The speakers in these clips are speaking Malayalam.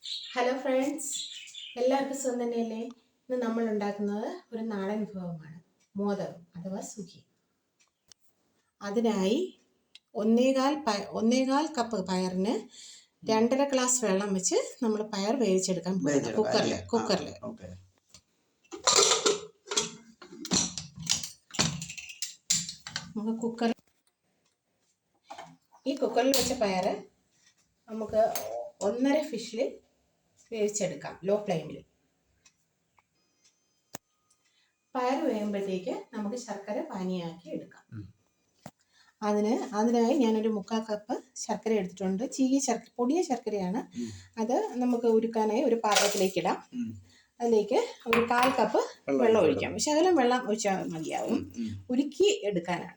ഹലോ ഫ്രണ്ട്സ്, എല്ലാവർക്കും സുഖം തന്നെയല്ലേ? ഇന്ന് നമ്മൾ ഉണ്ടാക്കുന്നത് ഒരു നാടൻ വിഭവമാണ്, മോദകം അഥവാ സുഖി. അതിനായി ഒന്നേകാൽ കപ്പ് പയറിന് 2.5 ഗ്ലാസ് വെള്ളം വെച്ച് നമ്മൾ പയർ വേവിച്ചെടുക്കാൻ കുക്കറിൽ നമുക്ക് കുക്കറിൽ വെച്ച പയർ നമുക്ക് 1.5 ഫിഷിൽ വേവിച്ചെടുക്കാം, ലോ ഫ്ലെയിമിൽ. പയർ വേകുമ്പോഴത്തേക്ക് നമുക്ക് ശർക്കര പാനിയാക്കി എടുക്കാം. അതിനായി ഞാനൊരു 3/4 കപ്പ് ശർക്കര എടുത്തിട്ടുണ്ട്. പൊടിയ ശർക്കരയാണ്. അത് നമുക്ക് ഉരുക്കാനായി ഒരു പാത്രത്തിലേക്ക് ഇടാം. അതിലേക്ക് ഒരു 1/4 കപ്പ് വെള്ളം ഒഴിക്കാം. ശകലം വെള്ളം ഒഴിച്ചാൽ മതിയാവും, ഉരുക്കി എടുക്കാനാണ്.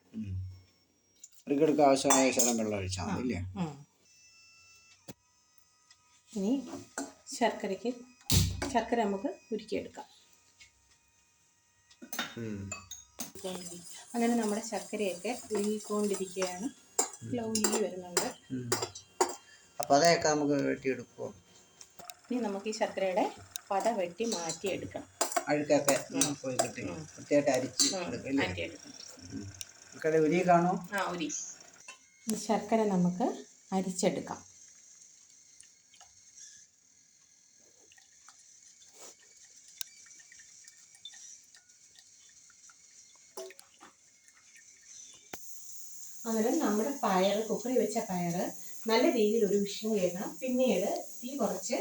ആവശ്യമായ ശകലം വെള്ളം ഒഴിച്ചാൽ മതി. ഇനി ശർക്കര നമുക്ക് ഉരുക്കിയെടുക്കാം. അങ്ങനെ നമ്മുടെ ശർക്കരയൊക്കെ ഉരുകിക്കൊണ്ടിരിക്കുകയാണ്. ഉരുകി വരുന്നുണ്ട്. അപ്പോൾ അതൊക്കെ നമുക്ക് വെട്ടിയെടുക്കുമോ? ഇനി നമുക്ക് ഈ ശർക്കരയുടെ പത വെട്ടി മാറ്റിയെടുക്കാം. അഴുക്കൊക്കെ പോയി കിട്ടി വൃത്തിയായിട്ട് അരിച്ചെടുക്കണം. ഉരി കാണോ? ഉരി. ഈ ശർക്കര നമുക്ക് അരിച്ചെടുക്കാം. അങ്ങനെ നമ്മുടെ കുക്കറിൽ വെച്ച പയർ നല്ല രീതിയിൽ ഒരു വിഷയം കേൾക്കണം. പിന്നീട് തീ കുറച്ച്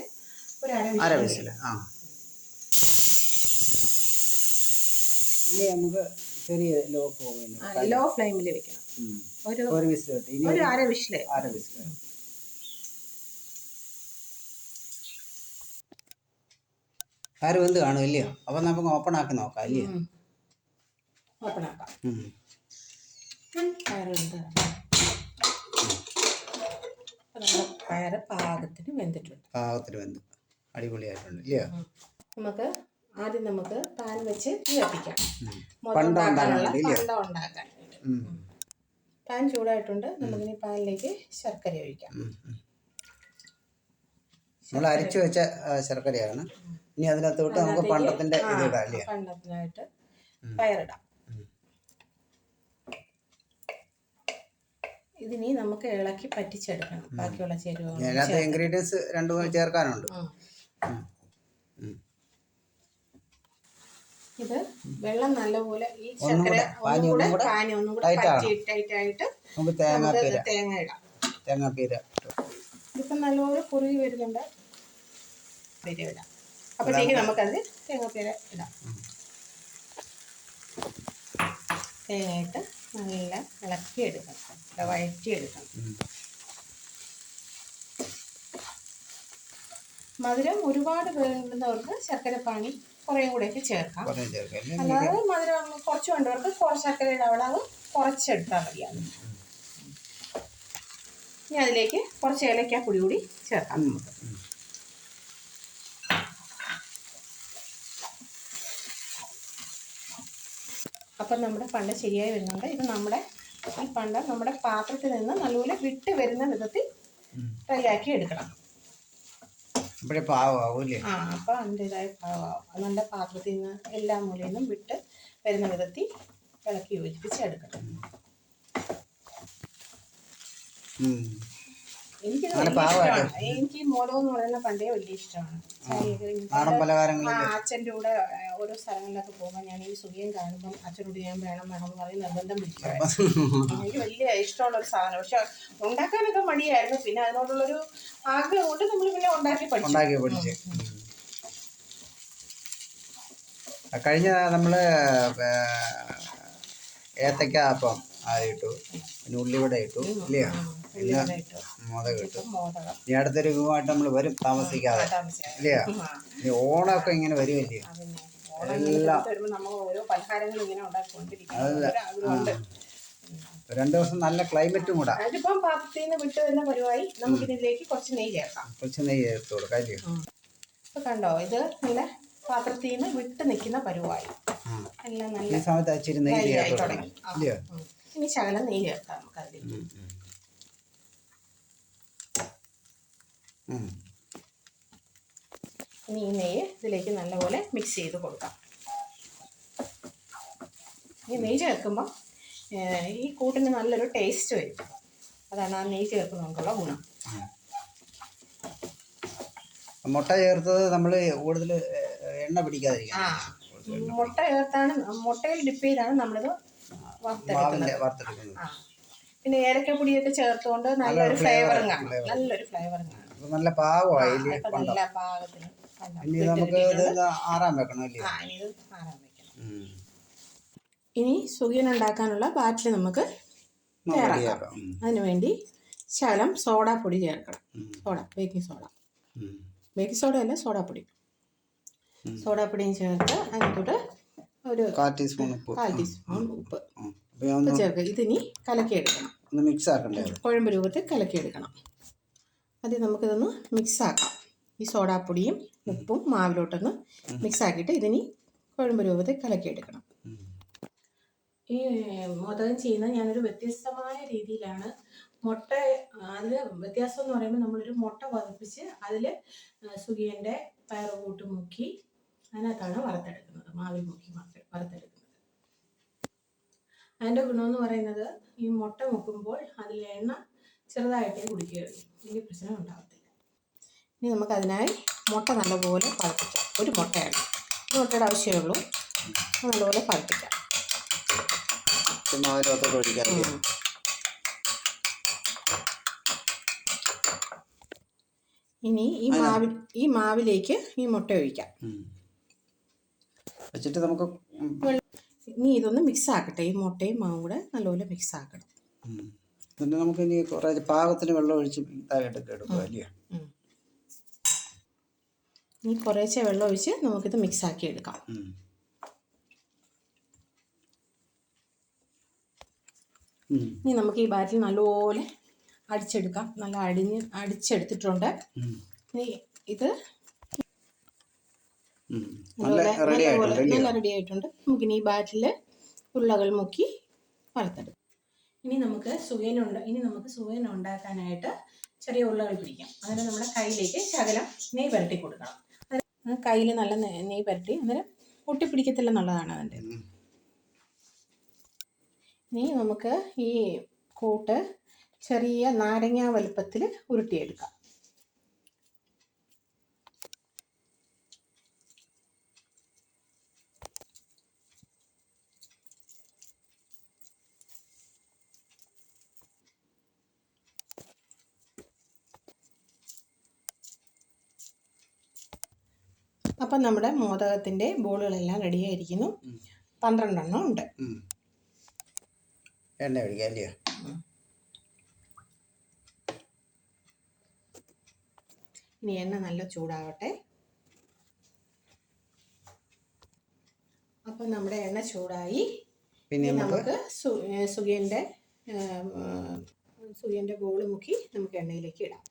ഒരു അര വിസിൽ. നമുക്ക് ചെറിയ ലോ ഫ്ലെയിമിൽ വെക്കണം. ഒരു അര വിസിൽ. പയർ വെന്ത് കാണും ഇല്ലയോ? അപ്പൊ നമുക്ക് ഓപ്പൺ ആക്കി നോക്കാം അല്ലയോ? ഓപ്പൺ ആക്കാം. പയർ പാകത്തിന് വെന്തിട്ടുണ്ട്. അടിപൊളിയായിട്ടുണ്ട് ഇല്ലയോ? നമുക്ക് പാൻ വെച്ച് തീ കത്തിക്കാം. ഉണ്ടാക്കാൻ പാൻ ചൂടായിട്ടുണ്ട്. നമുക്കിനി പാനിലേക്ക് ശർക്കര ഒഴിക്കാം. നമ്മൾ അരിച്ചു വെച്ച ശർക്കരയാണ്. ഇനി അതിനകത്തോട്ട് നമുക്ക് പണ്ടത്തിനായിട്ട് പയറിടാം. ഇതിനി നമുക്ക് ഇളക്കി പറ്റിച്ചെടുക്കണം. ബാക്കിയുള്ള ചേരുവകൾ ഇൻഗ്രീഡിയൻസ് 2 ചേർക്കാനുണ്ട്. ഇത് വെള്ളം നല്ലപോലെ ഈ ശർക്കര ഒന്നും കൂടെ ടൈറ്റ് ആയിട്ട് തേങ്ങ ഇടാം. തേങ്ങാപ്പീര ഇതിപ്പം നല്ലപോലെ കുറുകി വരുന്നുണ്ട്. ഇടാം. അപ്പോഴത്തേക്ക് നമുക്കത് തേങ്ങാപ്പീര ഇടാം. തേങ്ങയിട്ട് നല്ല ഇളക്കിയെടുക്കണം, വഴറ്റിയെടുക്കണം. മധുരം ഒരുപാട് വേണ്ടുന്നവർക്ക് ശർക്കര പാനി കുറേ കൂടെയൊക്കെ ചേർക്കാം. അല്ലാതെ മധുരം കുറച്ച് വേണ്ടവർക്ക് ശർക്കരയുടെ അളവ് കുറച്ചെടുത്താൽ മതിയാകും. ഇനി അതിലേക്ക് കുറച്ച് ഏലക്കാപ്പൊടി കൂടി ചേർക്കാം നമുക്ക്. അപ്പം നമ്മുടെ പണ്ട ശരിയായി വരുന്നുണ്ട്. ഇത് ഈ പണ്ട നമ്മുടെ പാത്രത്തിൽ നിന്ന് നല്ലപോലെ വിട്ട് വരുന്ന വിധത്തിൽ റെഡിയാക്കി എടുക്കണം. അപ്പം അതിൻ്റെതായ പാകമാവും. നല്ല പാത്രത്തിൽ നിന്ന് എല്ലാ മൂലയിൽ നിന്നും വിട്ട് വരുന്ന വിധത്തിൽ ഇളക്കി യോജിപ്പിച്ചെടുക്കണം. എനിക്ക് മോദകം എന്ന് പറയുന്ന പണ്ടേ വലിയ ഇഷ്ടമാണ്. അച്ഛൻ്റെ കൂടെ ഓരോ സ്ഥലങ്ങളിലൊക്കെ പോകുമ്പോൾ ഞാൻ ഈ സുഖിയം കാണുമ്പം അച്ഛനോട് ഞാൻ വേണം എന്ന് പറഞ്ഞ് നിർബന്ധം പിടിക്കുമായിരുന്നു. എനിക്ക് വലിയ ഇഷ്ടമുള്ളൊരു സാധനം. പക്ഷെ ഉണ്ടാക്കാനൊക്കെ മടിയായിരുന്നു. പിന്നെ അതിനോടുള്ളൊരു ആഗ്രഹം കൊണ്ട് നമ്മൾ പിന്നെ ഉണ്ടാക്കി പഠിച്ചു. കഴിഞ്ഞ നമ്മള് ഏത്തക്ക അപ്പം ഇട്ടു, പിന്നെ ഉള്ളിവട ഇട്ടു ഇല്ലയോ? മോദകം ഇട്ടു. ഈ അടുത്തൊരു വിഭവമായിട്ട് നമ്മൾ വരും താമസിക്കാതെ ഇല്ലയോ? ഈ ഓണമൊക്കെ ഇങ്ങനെ വരുമല്ലയോ? എല്ലാം 2 ദിവസം നല്ല ക്ലൈമറ്റും കൂടെ. കുറച്ച് നെയ്യ് ചേർത്ത് കൊടുക്കാം അല്ലയോ? കണ്ടോ, ഇത് നല്ല പാത്രത്തിൽ നിന്ന് വിട്ട് നിൽക്കുന്ന പരുവായി. എല്ലാം നല്ല ഈ സമയത്ത് അച്ചിരി നെയ്യ് തുടങ്ങി ഇല്ലയോ? ഇനി ശകലം നെയ്യ് ചേർക്കാം നമുക്ക് അതിലേക്ക്. ഇനി ഈ നെയ്യ് ഇതിലേക്ക് നല്ലപോലെ മിക്സ് ചെയ്ത് കൊടുക്കാം. ഈ നെയ്യ് ചേർക്കുമ്പോൾ ഈ കൂട്ടിന് നല്ലൊരു ടേസ്റ്റ് വരും. അതാണ് ആ നെയ്യ് ചേർക്കുന്നതുകൊണ്ടുള്ള ഗുണം. മുട്ട ചേർത്തത് നമ്മൾ കൂടുതൽ എണ്ണ പിടിക്കാതിരിക്കും. മുട്ട ചേർത്താണ്, മുട്ടയിൽ ഡിപ്പ് ചെയ്താണ് നമ്മളിത് വറുത്തെടുക്കുന്നത്. പിന്നെ ഏലക്കപ്പൊടിയൊക്കെ ചേർത്തുകൊണ്ട് നല്ലൊരു ഫ്ലേവറും കാണും. നല്ലൊരു ഫ്ലേവറും കാണും. നല്ല പാകമായി. നല്ല പാകത്തിന് ഇനി നമുക്ക് ഇത് ആറാൻ വെക്കണം അല്ലേ? ഇത് ആറാൻ വെക്കണം. ഇനി സുഖിയൻ ഉണ്ടാക്കാനുള്ള ബാറ്റിൽ നമുക്ക് തയ്യാറാക്കാം. അതിനുവേണ്ടി ശകലം സോഡാപ്പൊടി ചേർക്കണം. Baking soda. ബേക്കിംഗ് സോഡ അല്ല, സോഡാപ്പൊടി. സോഡാപ്പൊടിയും ചേർത്ത് അതിനകത്തോട്ട് ഒരു 1/4 ടീസ്പൂൺ ഉപ്പ് ചേർക്കുക. ഇതിനി കലക്കിയെടുക്കണം. മിക്സ് ആക്കണ്ടേ? കുഴമ്പ് രൂപത്തിൽ കലക്കിയെടുക്കണം. അത് നമുക്കിതൊന്ന് മിക്സാക്കാം. ഈ സോഡാപ്പൊടിയും ഉപ്പും മാവിലോട്ടൊന്ന് മിക്സാക്കിയിട്ട് ഇതിനി കുഴമ്പ് രൂപത്തിൽ കലക്കിയെടുക്കണം. ഈ മോദകം ചെയ്യുന്നത് ഞാനൊരു വ്യത്യസ്തമായ രീതിയിലാണ്. മുട്ട അതിൽ വ്യത്യാസം എന്ന് പറയുമ്പോൾ നമ്മളൊരു മുട്ട പതപ്പിച്ച് അതിൽ സുഖിയൻ്റെ പയറുകൂട്ട് മുക്കി അതിനകത്താണ് വറുത്തെടുക്കുന്നത്. മാവിൽ മുക്കി വറുത്തെടുക്കുന്നത്. അതിൻ്റെ ഗുണമെന്ന് പറയുന്നത് ഈ മുട്ട മുക്കുമ്പോൾ അതിൽ എണ്ണ ചെറുതായിട്ടേ കുടിക്കുകയുള്ളൂ. വലിയ പ്രശ്നം ഉണ്ടാകത്തില്ല. ഇനി നമുക്കതിനായി മുട്ട നല്ലപോലെ പതപ്പിക്കാം. ഒരു മുട്ടയാണ്, ഒരു മുട്ടയുടെ ആവശ്യമേ ഉള്ളൂ. നല്ലപോലെ പതപ്പിക്കാം. ഇനി ഈ മാവിലേക്ക് ഈ മുട്ട ഒഴിക്കാം. വെച്ചിട്ട് നമുക്ക് ഇനി ഇതൊന്ന് മിക്സ് ആക്കട്ടെ. ഈ മുട്ടയും മാവും കൂടെ നല്ലപോലെ മിക്സ് ആക്കണം. പിന്നെ നമുക്ക് ഇനി കുറേ പാകത്തിന് വെള്ളം ഒഴിച്ച് എടുക്കുക അല്ലേ? ഇനി കുറേശ്ശെ വെള്ളം ഒഴിച്ച് നമുക്കിത് മിക്സ് ആക്കി എടുക്കാം. ഇനി നമുക്ക് ഈ ബാറ്റിൽ നല്ലപോലെ അടിച്ചെടുക്കാം. നല്ല അടിച്ചെടുത്തിട്ടുണ്ട്. ഇനി ഇത് നല്ല റെഡി ആയിട്ടുണ്ട്. നമുക്കിനി ഈ ബാറ്റിൽ ഉരുളകൾ മുക്കി വറുത്തെടുക്കാം. ഇനി നമുക്ക് സുഖിയൻ ഉണ്ടാക്കാനായിട്ട് ചെറിയ ഉരുളകൾ പിടിക്കാം. അതിന് നമ്മുടെ കയ്യിലേക്ക് ശകലം നെയ്യ് പുരട്ടി കൊടുക്കണം. കയ്യിൽ നല്ല നെയ്യ് പുരട്ടി അന്നേരം ഒട്ടിപ്പിടിക്കത്തില്ലെന്നുള്ളതാണ് അതിൻ്റെ. ഇനി നമുക്ക് ഈ കൂട്ട് ചെറിയ നാരങ്ങ വലുപ്പത്തിൽ ഉരുട്ടിയെടുക്കാം. അപ്പം നമ്മുടെ മോദകത്തിൻ്റെ ബോളുകളെല്ലാം റെഡിയായിരിക്കുന്നു. 12 എണ്ണം ഉണ്ട്. എണ്ണ ഒഴിക്കാം അല്ലേ? ഇനി എണ്ണ നല്ല ചൂടാവട്ടെ. അപ്പം നമ്മുടെ എണ്ണ ചൂടായി. പിന്നെ നമുക്ക് സുഖിയൻ്റെ ബോൾ മുക്കി നമുക്ക് എണ്ണയിലേക്ക് ഇടാം.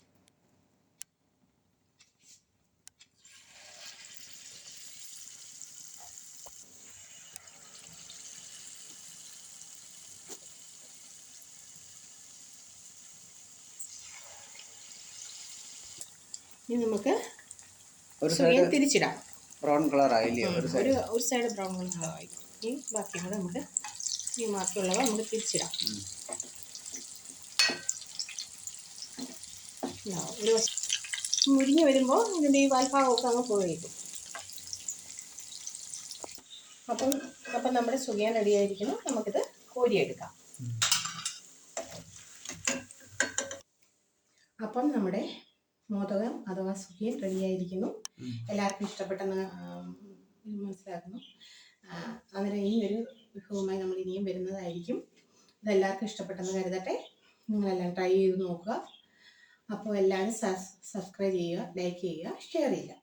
ഇനി നമുക്ക് സുഖിയൻ തിരിച്ചിടാം. ബ്രൗൺ കളർ ആയില്ലേ? ഒരു സൈഡ് ബ്രൗൺ കളറായി. ഇനി ബാക്കിയും കൂടെ നമുക്ക് ഈ ബാക്കിയുള്ളവ നമുക്ക് തിരിച്ചിടാം. ഒരു മുരിഞ്ഞ് വരുമ്പോൾ ഇതിൻ്റെ ഈ വാൽഭാഗമൊക്കെ അങ്ങ് പോയിരിക്കും. അപ്പം നമ്മുടെ സുഖിയൻ റെഡിയായിരിക്കുന്നു. നമുക്കിത് കോരിയെടുക്കാം. അപ്പം നമ്മുടെ മോദകം അഥവാ സുഖിയൻ റെഡിയായിരിക്കുന്നു. എല്ലാവർക്കും ഇഷ്ടപ്പെട്ടെന്ന് മനസ്സിലാക്കുന്നു. അന്നേരം ഈ ഒരു വിഭവമായി നമ്മൾ ഇനിയും വരുന്നതായിരിക്കും. ഇതെല്ലാവർക്കും ഇഷ്ടപ്പെട്ടെന്ന് കരുതട്ടെ. നിങ്ങളെല്ലാം ട്രൈ ചെയ്ത് നോക്കുക. അപ്പോൾ എല്ലാവരും സബ്സ്ക്രൈബ് ചെയ്യുക, ലൈക്ക് ചെയ്യുക, ഷെയർ ചെയ്യുക.